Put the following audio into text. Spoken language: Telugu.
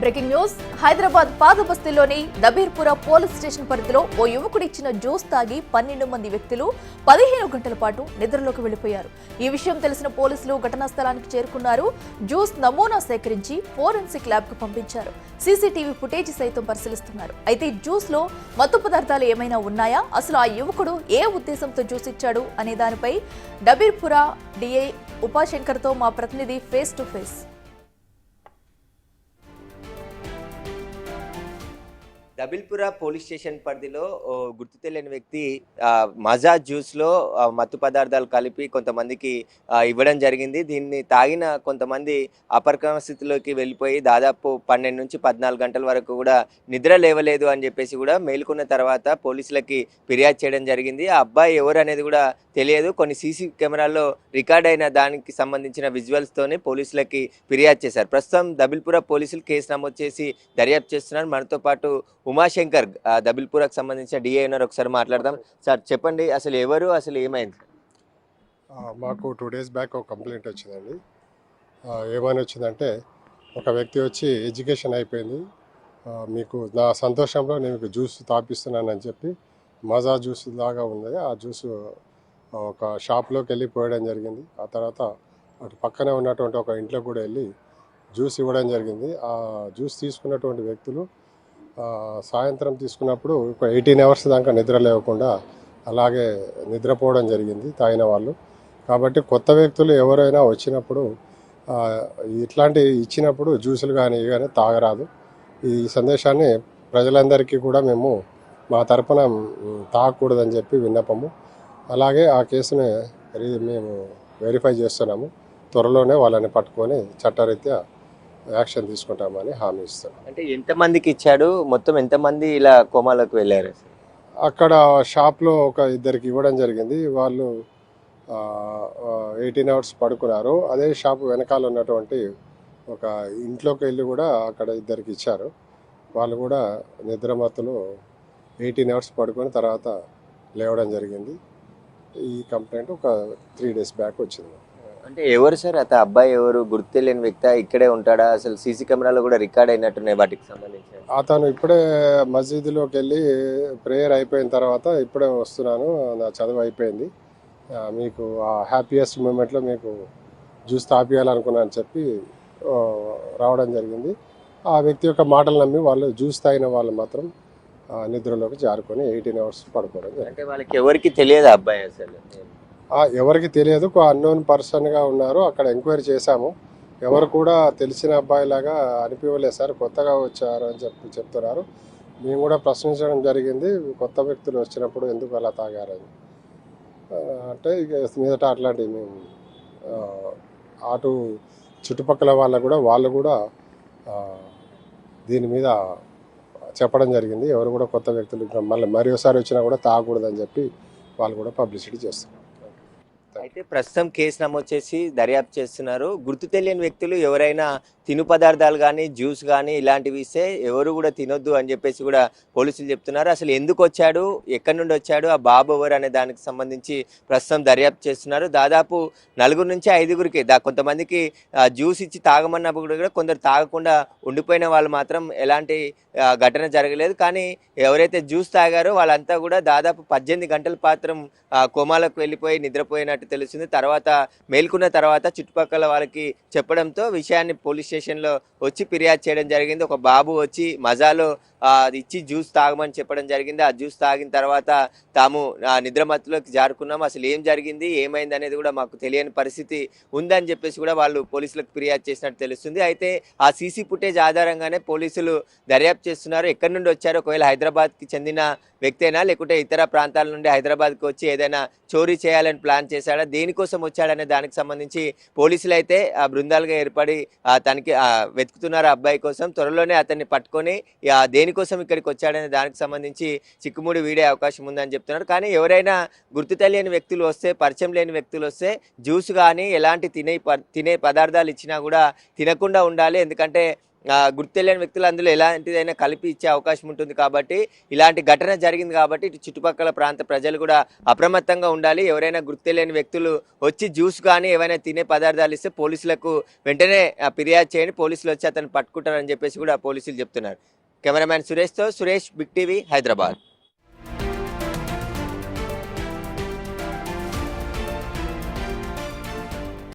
Breaking news. హైదరాబాద్ పాతబస్తీలోని దబీర్పుర పోలీస్ స్టేషన్ పరిధిలో ఓ యువకుడు ఇచ్చిన జ్యూస్ తాగి 12 మంది వ్యక్తులు 15 గంటల పాటు నిద్రలోకి వెళ్లిపోయారు. ఈ విషయం తెలిసిన పోలీసులు ఘటనా స్థలానికి చేరుకున్నారు. జ్యూస్ నమూనా సేకరించి ఫోరెన్సిక్ ల్యాబ్ కు పంపించారు. సీసీటీవీ ఫుటేజ్ సైతం పరిశీలిస్తున్నారు. అయితే జ్యూస్ లో మత్తు పదార్థాలు ఏమైనా ఉన్నాయా, అసలు ఆ యువకుడు ఏ ఉద్దేశంతో జ్యూస్ ఇచ్చాడు అనే దానిపై దబీర్పుర డిఐ ఉపాశంకర్ తో మా ప్రతినిధి face to face. Dabirpura police station పరిధిలో గుర్తు తెలియని వ్యక్తి మజా జ్యూస్లో మత్తు పదార్థాలు కలిపి కొంతమందికి ఇవ్వడం జరిగింది. దీన్ని తాగిన కొంతమంది అపరికమ స్థితిలోకి వెళ్ళిపోయి దాదాపు 12 నుంచి 14 గంటల వరకు కూడా నిద్ర లేవలేదు అని చెప్పేసి కూడా మేలుకున్న తర్వాత పోలీసులకి ఫిర్యాదు చేయడం జరిగింది. ఆ అబ్బాయి ఎవరు అనేది కూడా తెలియదు. కొన్ని సీసీ కెమెరాల్లో రికార్డ్ అయిన దానికి సంబంధించిన విజువల్స్తోనే పోలీసులకి ఫిర్యాదు చేశారు. ప్రస్తుతం దబీర్పుర పోలీసులు కేసు నమోదు చేసి దర్యాప్తు చేస్తున్నారు. మనతో పాటు ఉమాశంకర్ దబీర్పురకు సంబంధించిన డిఐ ఉన్నారు. ఒకసారి మాట్లాడదాం. సార్ చెప్పండి, అసలు ఎవరు, అసలు ఏమైంది? మాకు 2 days బ్యాక్ ఒక కంప్లైంట్ వచ్చిందండి. ఏమని వచ్చిందంటే, ఒక వ్యక్తి వచ్చి ఎడ్యుకేషన్ అయిపోయింది, మీకు నా సంతోషంలో నేను మీకు జ్యూస్ తాపిస్తున్నానని చెప్పి మజా జ్యూస్ లాగా ఉంది ఆ జ్యూస్ ఒక షాప్లోకి వెళ్ళి పోయడం జరిగింది. ఆ తర్వాత అటు పక్కనే ఉన్నటువంటి ఒక ఇంట్లో కూడా వెళ్ళి జ్యూస్ ఇవ్వడం జరిగింది. ఆ జ్యూస్ తీసుకున్నటువంటి వ్యక్తులు సాయంత్రం తీసుకున్నప్పుడు ఒక 18 hours దాకా నిద్ర లేకుండా అలాగే నిద్రపోవడం జరిగింది తాగిన వాళ్ళు. కాబట్టి కొత్త వ్యక్తులు ఎవరైనా వచ్చినప్పుడు ఇట్లాంటి ఇచ్చినప్పుడు జ్యూసులు కానీ కానీ తాగరాదు. ఈ సందేశాన్ని ప్రజలందరికీ కూడా మేము మా తరపున తాగకూడదని చెప్పి విన్నపము. అలాగే ఆ కేసుని మేము వెరిఫై చేస్తున్నాము. త్వరలోనే వాళ్ళని పట్టుకొని చట్టరీత్యా యాక్షన్ తీసుకుంటామని హామీ ఇస్తాం. అంటే ఎంతమందికి ఇచ్చాడు, మొత్తం ఎంతమంది ఇలా కోమాలోకి వెళ్ళారు? అక్కడ షాప్లో ఒక 2 ఇవ్వడం జరిగింది. వాళ్ళు 18 hours పడుకున్నారు. అదే షాప్ వెనకాల ఉన్నటువంటి ఒక ఇంట్లోకి వెళ్ళి కూడా అక్కడ 2 ఇచ్చారు. వాళ్ళు కూడా నిద్రమత్తులో 18 hours పడుకొని తర్వాత లేవడం జరిగింది. ఈ కంప్లైంట్ ఒక 3 days బ్యాక్ వచ్చింది. అంటే ఎవరు సార్ అత అబ్బాయి, ఎవరు గుర్తు తెలియని వ్యక్తి, ఇక్కడే ఉంటాడా? అసలు సీసీ కెమెరాలో కూడా రికార్డ్ అయినట్టున్నాయి వాటికి సంబంధించి. అతను ఇప్పుడే మసీదులోకి వెళ్ళి ప్రేయర్ అయిపోయిన తర్వాత ఇప్పుడే వస్తున్నాను, నా చదువు అయిపోయింది, మీకు ఆ హ్యాపీయెస్ట్ మూమెంట్లో మీకు జ్యూస్ తాపియాలనుకున్నాను అని చెప్పి రావడం జరిగింది. ఆ వ్యక్తి యొక్క మాటలు నమ్మి వాళ్ళు జ్యూస్ తాగిన వాళ్ళు మాత్రం నిద్రలోకి జారుకొని 18 hours పడుకోవడం. అంటే వాళ్ళకి ఎవరికి తెలియదు అబ్బాయి అసలు? ఎవరికి తెలియదు, అన్నోన్ పర్సన్గా ఉన్నారు. అక్కడ ఎంక్వైరీ చేశాము. ఎవరు కూడా తెలిసిన అబ్బాయిలాగా అనిపించలేదు సార్, కొత్తగా వచ్చారు అని చెప్తున్నారు. మేము కూడా ప్రశ్నించడం జరిగింది, కొత్త వ్యక్తులు వచ్చినప్పుడు ఎందుకు అలా తాగారని. అంటే ఇక మీదట అట్లాంటివి మేము అటు చుట్టుపక్కల వాళ్ళు కూడా దీని మీద చెప్పడం జరిగింది. ఎవరు కూడా కొత్త వ్యక్తులు మళ్ళీ మరోసారి వచ్చినా కూడా తాగకూడదని చెప్పి వాళ్ళు కూడా పబ్లిసిటీ చేస్తున్నారు. అయితే ప్రస్తుతం కేసు నమోదు చేసి దర్యాప్తు చేస్తున్నారు. గుర్తు తెలియని వ్యక్తులు ఎవరైనా తిను పదార్థాలు కానీ జ్యూస్ కానీ ఇలాంటివి ఇస్తే ఎవరు కూడా తినొద్దు అని చెప్పేసి కూడా పోలీసులు చెప్తున్నారు. అసలు ఎందుకు వచ్చాడు, ఎక్కడి నుండి వచ్చాడు, ఆ బాబు ఎవరు అనే దానికి సంబంధించి ప్రస్తుతం దర్యాప్తు చేస్తున్నారు. దాదాపు 4 నుంచి 5గురికి కొంతమందికి జ్యూస్ ఇచ్చి తాగమన్నప్పుడు కూడా కొందరు తాగకుండా ఉండిపోయిన వాళ్ళు మాత్రం ఎలాంటి ఘటన జరగలేదు. కానీ ఎవరైతే జ్యూస్ తాగారో వాళ్ళంతా కూడా దాదాపు 18 గంటల పాత్రం కోమాలకు వెళ్ళిపోయి నిద్రపోయినట్టు తెలుస్తుంది. తర్వాత మేల్కున్న తర్వాత చుట్టుపక్కల వాళ్ళకి చెప్పడంతో విషయాన్ని పోలీస్ స్టేషన్లో వచ్చి ఫిర్యాదు చేయడం జరిగింది. ఒక బాబు వచ్చి మజాలో అది ఇచ్చి జ్యూస్ తాగమని చెప్పడం జరిగింది. ఆ జ్యూస్ తాగిన తర్వాత తాము నిద్రమత్తులోకి జారుకున్నాం, అసలు ఏం జరిగింది, ఏమైంది అనేది కూడా మాకు తెలియని పరిస్థితి ఉందని చెప్పేసి కూడా వాళ్ళు పోలీసులకు ఫిర్యాదు చేసినట్టు తెలుస్తుంది. అయితే ఆ సీసీ ఫుటేజ్ ఆధారంగానే పోలీసులు దర్యాప్తు చేస్తున్నారు. ఎక్కడి నుండి వచ్చారో, ఒకవేళ హైదరాబాద్కి చెందిన వ్యక్తేనా లేకుంటే ఇతర ప్రాంతాల నుండి హైదరాబాద్కి వచ్చి ఏదైనా చోరీ చేయాలని ప్లాన్ చేశాడా, దేనికోసం వచ్చాడనే దానికి సంబంధించి పోలీసులు అయితే బృందాలుగా ఏర్పడి తనకి వెతుకుతున్నారు అబ్బాయి కోసం. త్వరలోనే అతన్ని పట్టుకొని దేనికోసం ఇక్కడికి వచ్చాడనే దానికి సంబంధించి చిక్కుముడి వీడే అవకాశం ఉందని చెప్తున్నారు. కానీ ఎవరైనా గుర్తు తెలియని వ్యక్తులు వస్తే, పరిచయం లేని వ్యక్తులు వస్తే జ్యూస్ కానీ ఎలాంటి తినే పదార్థాలు ఇచ్చినా కూడా తినకుండా ఉండాలి. ఎందుకంటే గుర్తు తెలియని వ్యక్తులు అందులో ఎలాంటిదైనా కలిపి ఇచ్చే అవకాశం ఉంటుంది. కాబట్టి ఇలాంటి ఘటన జరిగింది కాబట్టి ఇటు చుట్టుపక్కల ప్రాంత ప్రజలు కూడా అప్రమత్తంగా ఉండాలి. ఎవరైనా గుర్తు తెలియని వ్యక్తులు వచ్చి జ్యూస్ కానీ ఏవైనా తినే పదార్థాలు ఇస్తే పోలీసులకు వెంటనే ఫిర్యాదు చేయండి, పోలీసులు వచ్చి అతను పట్టుకుంటారని చెప్పేసి కూడా పోలీసులు చెప్తున్నారు. కెమెరామ్యాన్ సురేష్తో సురేష్, బిగ్ టీవీ, హైదరాబాద్.